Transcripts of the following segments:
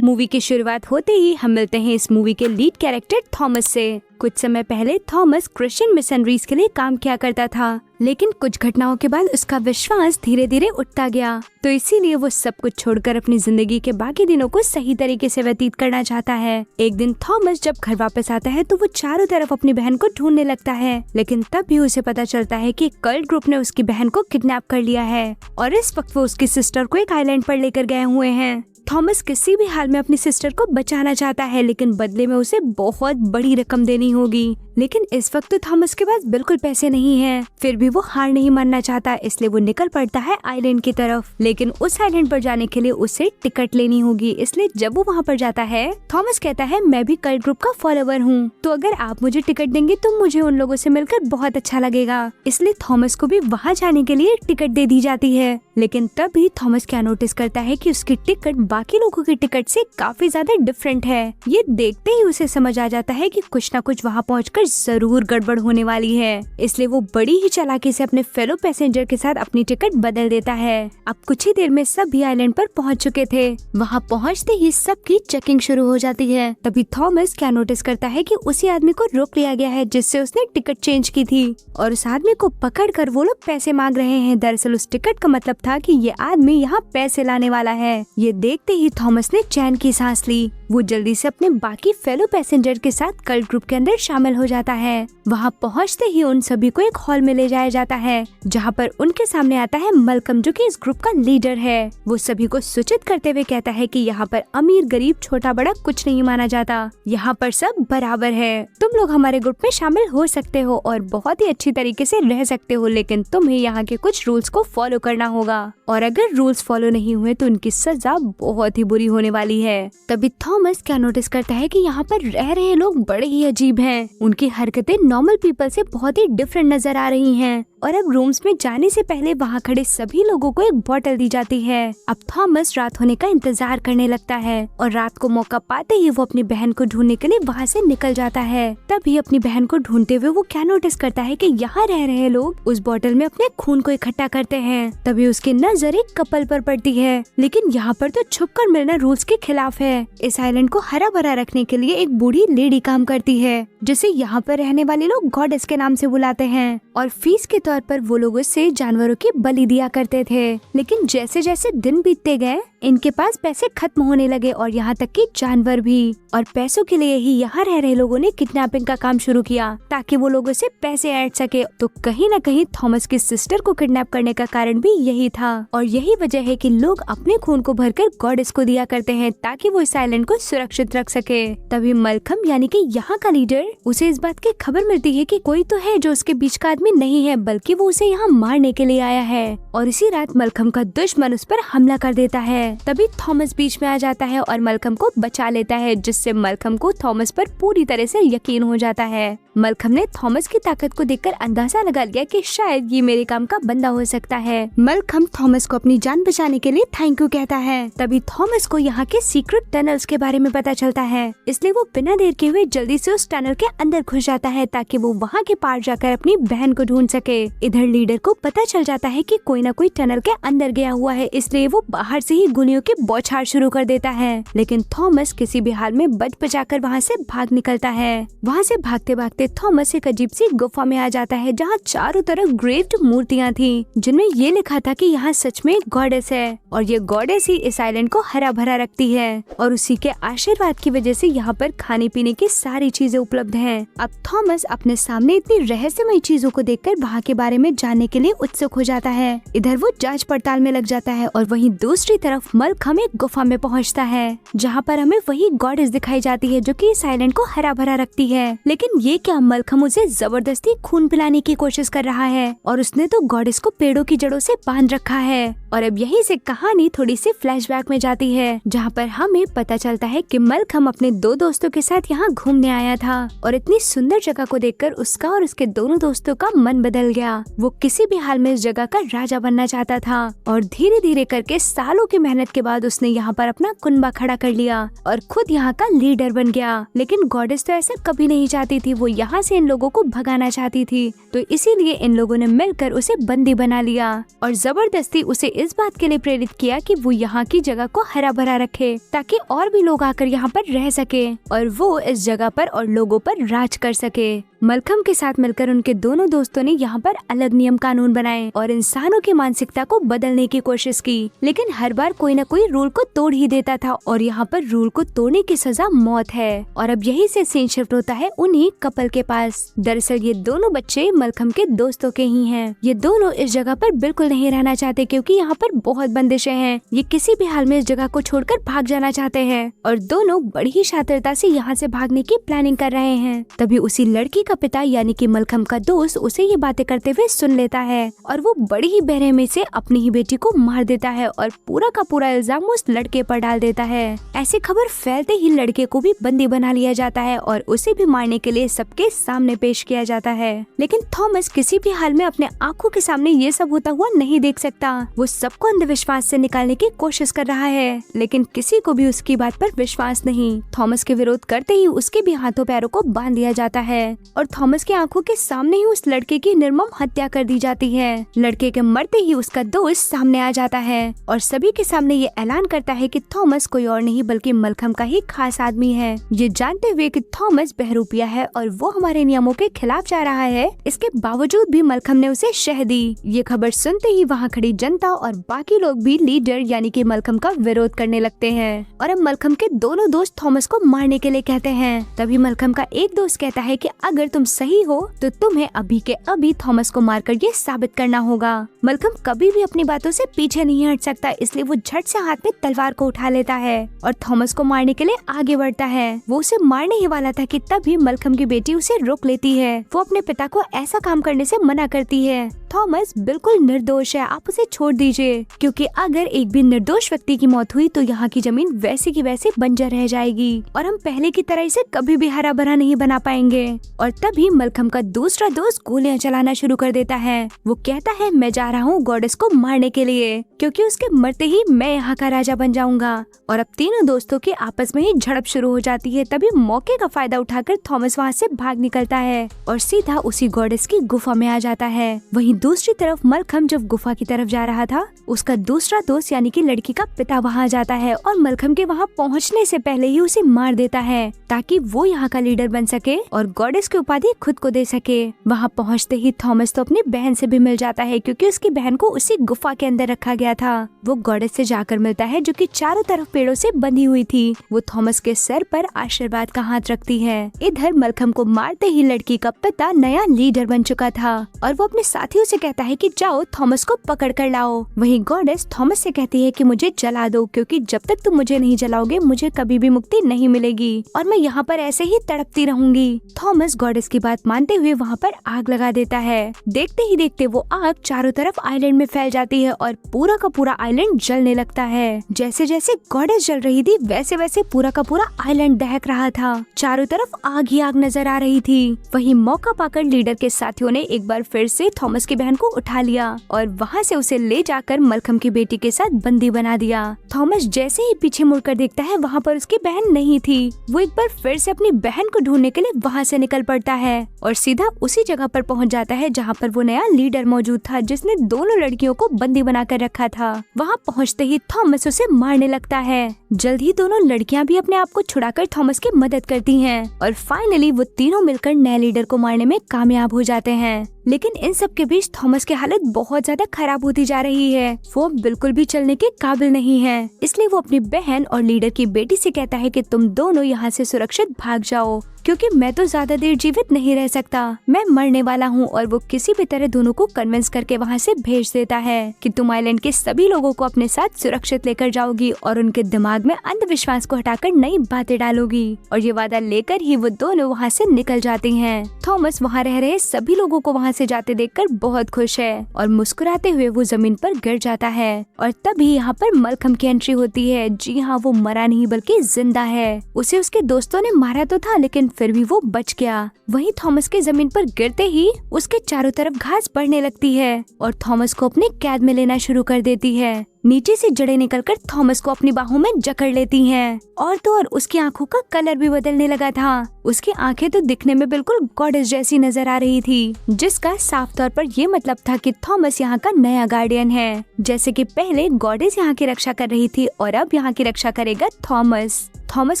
Movie की शुरुआत होते ही हम मिलते हैं इस मूवी के लीड कैरेक्टर थॉमस से। कुछ समय पहले थॉमस क्रिश्चियन मिशनरीज के लिए काम किया करता था, लेकिन कुछ घटनाओं के बाद उसका विश्वास धीरे धीरे उठता गया, तो इसीलिए वो सब कुछ छोड़कर अपनी जिंदगी के बाकी दिनों को सही तरीके से व्यतीत करना चाहता है। एक दिन थॉमस जब घर वापस आता है तो वो चारों तरफ अपनी बहन को ढूंढने लगता है, लेकिन तब भी उसे पता चलता है कि कल्ट ग्रुप ने उसकी बहन को किडनैप कर लिया है और इस वक्त वो उसकी सिस्टर को एक आइलैंड पर लेकर गए हुए हैं। थॉमस किसी भी हाल में अपनी सिस्टर को बचाना चाहता है, लेकिन बदले में उसे बहुत बड़ी रकम देनी होगी। लेकिन इस वक्त तो थॉमस के पास बिल्कुल पैसे नहीं हैं। फिर भी वो हार नहीं मानना चाहता, इसलिए वो निकल पड़ता है आइलैंड की तरफ। लेकिन उस आइलैंड पर जाने के लिए उसे टिकट लेनी होगी, इसलिए जब वो वहाँ पर जाता है थॉमस कहता है मैं भी कल्ट ग्रुप का फॉलोवर हूँ, तो अगर आप मुझे टिकट देंगे तो मुझे उन लोगों से मिलकर बहुत अच्छा लगेगा। इसलिए थॉमस को भी वहाँ जाने के लिए टिकट दे दी जाती है। लेकिन तब भी थॉमस क्या नोटिस करता है कि उसकी टिकट बाकी लोगों की टिकट से काफी ज्यादा डिफरेंट है। ये देखते ही उसे समझ आ जाता है कि कुछ न कुछ वहाँ पहुँचकर जरूर गड़बड़ होने वाली है, इसलिए वो बड़ी ही चालाकी से अपने फेलो पैसेंजर के साथ अपनी टिकट बदल देता है। अब कुछ ही देर में सभी आइलैंड पर पहुंच चुके थे। वहां पहुंचते ही सबकी चेकिंग शुरू हो जाती है। तभी थॉमस क्या नोटिस करता है कि उसी आदमी को रोक लिया गया है जिससे उसने टिकट चेंज की थी, और उस आदमी को पकड़कर वो लोग पैसे मांग रहे हैं। दरअसल उस टिकट का मतलब था कि ये आदमी यहाँ पैसे लाने वाला है। ये देखते ही थॉमस ने चैन की सांस ली। वो जल्दी से अपने बाकी फेलो पैसेंजर के साथ कल्ट ग्रुप के अंदर शामिल हो जाता है। वहाँ पहुँचते ही उन सभी को एक हॉल में ले जाया जाता है, जहाँ पर उनके सामने आता है मलकम, जो कि इस ग्रुप का लीडर है। वो सभी को सूचित करते हुए कहता है कि यहाँ पर अमीर गरीब छोटा बड़ा कुछ नहीं माना जाता, यहाँ पर सब बराबर है। तुम लोग हमारे ग्रुप में शामिल हो सकते हो और बहुत ही अच्छी तरीके से रह सकते हो, लेकिन तुम्हें यहाँ के कुछ रूल्स को फॉलो करना होगा, और अगर रूल्स फॉलो नहीं हुए तो उनकी सजा बहुत ही बुरी होने वाली है। तभी थॉमस क्या नोटिस करता है कि यहाँ पर रह रहे लोग बड़े ही अजीब हैं। उनकी हरकतें नॉर्मल पीपल से बहुत ही डिफरेंट नजर आ रही हैं। और अब रूम्स में जाने से पहले वहाँ खड़े सभी लोगों को एक बोतल दी जाती है। अब थॉमस रात होने का इंतजार करने लगता है और रात को मौका पाते ही वो अपनी बहन को ढूंढने के लिए वहाँ से निकल जाता है। तभी अपनी बहन को ढूंढते हुए वो क्या नोटिस करता है कि यहाँ रह रहे लोग उस बोतल में अपने खून को इकट्ठा करते हैं। तभी उसकी नजर एक कपल पर पड़ती है, लेकिन यहाँ पर तो छुपकर मिलना रूल्स के खिलाफ है। इस आइलैंड को हरा भरा रखने के लिए एक बूढ़ी लेडी काम करती है, जिसे यहाँ पर रहने वाले लोग गॉडेस के नाम से बुलाते हैं, और फीस के तौर पर वो लोग उससे जानवरों की बलि दिया करते थे। लेकिन जैसे जैसे दिन बीतते गए इनके पास पैसे खत्म होने लगे, और यहाँ तक कि जानवर भी। और पैसों के लिए ही यहाँ रह रहे लोगों ने किडनैपिंग का काम शुरू किया ताकि वो लोगों से पैसे ऐंठ सके। तो कहीं न कहीं थॉमस की सिस्टर को किडनैप करने का कारण भी यही था, और यही वजह है कि लोग अपने खून को भरकर गॉडेस को दिया करते हैं ताकि वो इस आइलैंड को सुरक्षित रख सके। तभी मलकम यानी कि यहाँ का लीडर, उसे इस बात की खबर मिलती है कि कोई तो है जो उसके बीच का आदमी नहीं है, बल्कि वो उसे यहाँ मारने के लिए आया है। और इसी रात मलकम का दुश्मन उस पर हमला कर देता है। तभी थॉमस बीच में आ जाता है और मलकम को बचा लेता है, जिससे मलकम को थॉमस पर पूरी तरह से यकीन हो जाता है। मलकम ने थॉमस की ताकत को देखकर अंदाजा लगा लिया कि शायद ये मेरे काम का बंदा हो सकता है। मलकम थॉमस को अपनी जान बचाने के लिए थैंक यू कहता है। तभी थॉमस को यहाँ के सीक्रेट टनल्स के बारे में पता चलता है, इसलिए वो बिना देर के हुए जल्दी से उस टनल के अंदर घुस जाता है ताकि वो वहाँ के पार जाकर अपनी बहन को ढूंढ सके। इधर लीडर को पता चल जाता है कि कोई न कोई टनल के अंदर गया हुआ है, इसलिए वो बाहर से ही गोलियों की बौछार शुरू कर देता है। लेकिन थॉमस किसी भी हाल में बच बचाकर वहाँ से भाग निकलता है। वहाँ से भागते भागते थॉमस एक अजीब सी गुफा में आ जाता है, जहाँ चारों तरफ ग्रेव्ड मूर्तियाँ थी, जिनमें ये लिखा था कि यहाँ सच में एक गॉडेस है, और ये गॉडेस ही इस आइलैंड को हरा भरा रखती है, और उसी के आशीर्वाद की वजह से यहाँ पर खाने पीने की सारी चीजें उपलब्ध हैं। अब थॉमस अपने सामने इतनी रहस्यमय चीजों को देखकर वहाँ के बारे में जानने के लिए उत्सुक हो जाता है। इधर वो जांच पड़ताल में लग जाता है, और वहीं दूसरी तरफ मलकम एक गुफा में पहुँचता है, जहाँ पर हमें वही गॉडेस दिखाई जाती है जो कि इस आइलैंड को हरा भरा रखती है। लेकिन ये क्या, मलकम उसे जबरदस्ती खून पिलाने की कोशिश कर रहा है, और उसने तो गॉडेस को पेड़ों की जड़ों से बांध रखा है। और अब यहीं से कहानी थोड़ी सी फ्लैशबैक में जाती है, जहाँ पर हमें पता चलता है कि मलकम अपने दो दोस्तों के साथ यहाँ घूमने आया था, और इतनी सुंदर जगह को देखकर उसका और उसके दोनों दोस्तों का मन बदल गया। वो किसी भी हाल में इस जगह का राजा बनना चाहता था, और धीरे धीरे करके सालों की मेहनत मेहनत के बाद उसने यहाँ पर अपना कुनबा खड़ा कर लिया और खुद यहाँ का लीडर बन गया। लेकिन गॉडेस तो ऐसा कभी नहीं चाहती थी, वो यहाँ से इन लोगों को भगाना चाहती थी। तो इसीलिए इन लोगों ने मिलकर उसे बंदी बना लिया और जबरदस्ती उसे इस बात के लिए प्रेरित किया कि वो यहाँ की जगह को हरा भरा रखे ताकि और भी लोग आकर यहाँ पर रह सके और वो इस जगह पर और लोगों पर राज कर सके। मलकम के साथ मिलकर उनके दोनों दोस्तों ने यहाँ पर अलग नियम कानून बनाए और इंसानों की मानसिकता को बदलने की कोशिश की, लेकिन हर बार कोई न कोई रूल को तोड़ ही देता था और यहाँ पर रूल को तोड़ने की सजा मौत है। और अब यही से सीन शिफ्ट होता है उन्हीं कपल के पास। दरअसल ये दोनों बच्चे मलकम के दोस्तों के ही हैं। ये दोनों इस जगह पर बिल्कुल नहीं रहना चाहते क्योंकि यहाँ पर बहुत बंदिशें हैं। ये किसी भी हाल में इस जगह को छोड़कर भाग जाना चाहते हैं और दोनों बड़ी ही शातिरता से यहाँ से भागने की प्लानिंग कर रहे हैं। तभी उसी लड़की का पिता यानी कि मलकम का दोस्त उसे ये बातें करते हुए सुन लेता है और वो बड़ी ही बेरहमी से अपनी ही बेटी को मार देता है और पूरा का पूरा इल्जाम उस लड़के पर डाल देता है। ऐसी खबर फैलते ही लड़के को भी बंदी बना लिया जाता है और उसे भी मारने के लिए सबके सामने पेश किया जाता है। लेकिन थॉमस किसी भी हाल में अपने आंखों के सामने ये सब होता हुआ नहीं देख सकता। वो सबको अंधविश्वास से निकालने की कोशिश कर रहा है, लेकिन किसी को भी उसकी बात पर विश्वास नहीं। थॉमस के विरोध करते ही उसके भी हाथों पैरों को बांध दिया जाता है और थॉमस की आंखों के सामने ही उस लड़के की निर्मम हत्या कर दी जाती है। लड़के के मरते ही उसका दोस्त सामने आ जाता है और सभी के सामने ये ऐलान करता है कि थॉमस कोई और नहीं बल्कि मलकम का ही खास आदमी है। ये जानते हुए कि थॉमस बहरूपिया है और वो हमारे नियमों के खिलाफ जा रहा है, इसके बावजूद भी मलकम ने उसे शह दी। ये खबर सुनते ही वहाँ खड़ी जनता और बाकी लोग भी लीडर यानी कि मलकम का विरोध करने लगते हैं और अब मलकम के दोनों दोस्त थॉमस को मारने के लिए कहते हैं। तभी मलकम का एक दोस्त कहता है कि अगर तुम सही हो तो तुम्हें अभी के अभी थॉमस को मारकर ये साबित करना होगा। मलकम कभी भी अपनी बातों से पीछे नहीं हट सकता, इसलिए वो झट से हाथ में तलवार को उठा लेता है और थॉमस को मारने के लिए आगे बढ़ता है। वो उसे मारने ही वाला था कि तभी मलकम की बेटी उसे रोक लेती है। वो अपने पिता को ऐसा काम करने से मना करती है। थॉमस बिल्कुल निर्दोष है, आप उसे छोड़ दीजिए, क्योंकि अगर एक भी निर्दोष व्यक्ति की मौत हुई तो यहाँ की जमीन वैसी की वैसी बंजर रह जाएगी और हम पहले की तरह इसे कभी भी हरा भरा नहीं बना पाएंगे। और तभी मलकम का दूसरा दोस्त गोलियां चलाना शुरू कर देता है। वो कहता है मैं जा रहा हूँ गॉडेस को मारने के लिए, क्योंकि उसके मरते ही मैं यहाँ का राजा बन जाऊंगा। और अब तीनों दोस्तों की आपस में ही झड़प शुरू हो जाती है। तभी मौके का फायदा उठाकर थॉमस वहाँ से भाग निकलता है और सीधा उसी गॉडेस की गुफा में आ जाता है। वहीं दूसरी तरफ मलकम जब गुफा की तरफ जा रहा था, उसका दूसरा दोस्त यानी कि लड़की का पिता वहाँ जाता है और मलकम के वहाँ पहुँचने से पहले ही उसे मार देता है ताकि वो यहाँ का लीडर बन सके और गॉडेस की उपाधि खुद को दे सके। वहाँ पहुँचते ही थॉमस तो अपनी बहन से भी मिल जाता है क्योंकि उसकी बहन को उसी गुफा के अंदर रखा गया था। वो गॉडेस से जाकर मिलता है जो कि चारों तरफ पेड़ों से बंधी हुई थी। वो थॉमस के सर पर आशीर्वाद का हाथ रखती है। इधर मलकम को मारते ही लड़की का पिता नया लीडर बन चुका था और वो अपने साथियों से कहता है कि जाओ थॉमस को पकड़ कर लाओ। वहीं गॉडेस थॉमस से कहती है कि मुझे जला दो, क्योंकि जब तक तुम मुझे नहीं जलाओगे मुझे कभी भी मुक्ति नहीं मिलेगी और मैं यहाँ पर ऐसे ही तड़पती रहूंगी। थॉमस गॉडेस की बात मानते हुए वहाँ पर आग लगा देता है। देखते ही देखते वो आग चारों तरफ आइलैंड में फैल जाती है और पूरा का पूरा आइलैंड जलने लगता है। जैसे जैसे गॉडेस जल रही थी वैसे वैसे पूरा का पूरा आइलैंड दहक रहा था। चारों तरफ आग ही आग नजर आ रही थी। वहीं मौका पाकर लीडर के साथियों ने एक बार फिर से थॉमस की बहन को उठा लिया और वहाँ से उसे ले जाकर मलकम की बेटी के साथ बंदी बना दिया। थॉमस जैसे ही पीछे मुड़कर देखता है वहाँ पर उसकी बहन नहीं थी। वो एक बार फिर से अपनी बहन को ढूंढने के लिए वहाँ से निकल पड़ता है और सीधा उसी जगह पर पहुँच जाता है जहाँ पर वो नया लीडर मौजूद था जिसने दोनों लड़कियों को बंदी बना कर रखा था। वहाँ पहुँचते ही थॉमस उसे मारने लगता है। जल्द ही दोनों लड़कियाँ भी अपने आप को छुड़ाकर थॉमस की मदद करती हैं और फाइनली वो तीनों मिलकर नए लीडर को मारने में कामयाब हो जाते हैं। लेकिन इन सब के बीच थॉमस की हालत बहुत ज्यादा खराब होती जा रही है। वो बिल्कुल भी चलने के काबिल नहीं है, इसलिए वो अपनी बहन और लीडर की बेटी से कहता है कि तुम दोनों यहाँ से सुरक्षित भाग जाओ, क्योंकि मैं तो ज्यादा देर जीवित नहीं रह सकता, मैं मरने वाला हूँ। और वो किसी भी तरह दोनों को कन्विंस करके वहाँ से भेज देता है कि तुम आइलैंड के सभी लोगों को अपने साथ सुरक्षित लेकर जाओगी और उनके दिमाग में अंधविश्वास को हटाकर नई बातें डालोगी। और ये वादा लेकर ही वो दोनों वहाँ से निकल जाती हैं। थॉमस वहाँ रह रहे सभी लोगों को वहाँ से जाते देखकर बहुत खुश है और मुस्कुराते हुए वो जमीन पर गिर जाता है। और तभी यहाँ पर मलकम की एंट्री होती है। जी हाँ, वो मरा नहीं बल्कि जिंदा है। उसे उसके दोस्तों ने मारा तो था, लेकिन फिर भी वो बच गया। वहीं थॉमस के जमीन पर गिरते ही उसके चारों तरफ घास बढ़ने लगती है और थॉमस को अपने कैद में लेना शुरू कर देती है। नीचे से जड़ें निकलकर थॉमस को अपनी बाहों में जकड़ लेती हैं और तो और उसकी आंखों का कलर भी बदलने लगा था। उसकी आंखें तो दिखने में बिल्कुल गॉडेस जैसी नजर आ रही थी, जिसका साफ तौर पर ये मतलब था कि थॉमस यहाँ का नया गार्डियन है। जैसे कि पहले गॉडेस यहाँ की रक्षा कर रही थी और अब यहाँ की रक्षा करेगा थॉमस। थॉमस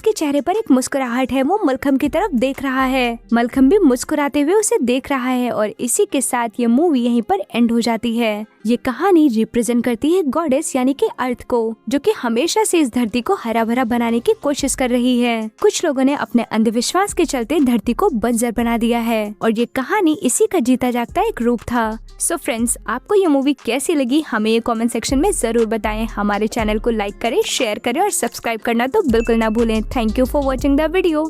के चेहरे पर एक मुस्कुराहट है, वो मलखम की तरफ देख रहा है। मलखम भी मुस्कुराते हुए उसे देख रहा है और इसी के साथ ये मूवी यहीं पर एंड हो जाती है। ये कहानी रिप्रेजेंट करती है गॉडेस यानी कि अर्थ को, जो कि हमेशा से इस धरती को हरा भरा बनाने की कोशिश कर रही है। कुछ लोगों ने अपने अंधविश्वास के चलते धरती को बंजर बना दिया है और ये कहानी इसी का जीता जागता एक रूप था। सो फ्रेंड्स, आपको ये मूवी कैसी लगी हमें ये कमेंट सेक्शन में जरूर बताएं। हमारे चैनल को लाइक करें, शेयर करें और सब्सक्राइब करना तो बिल्कुल ना भूलें। Thank you for watching the video.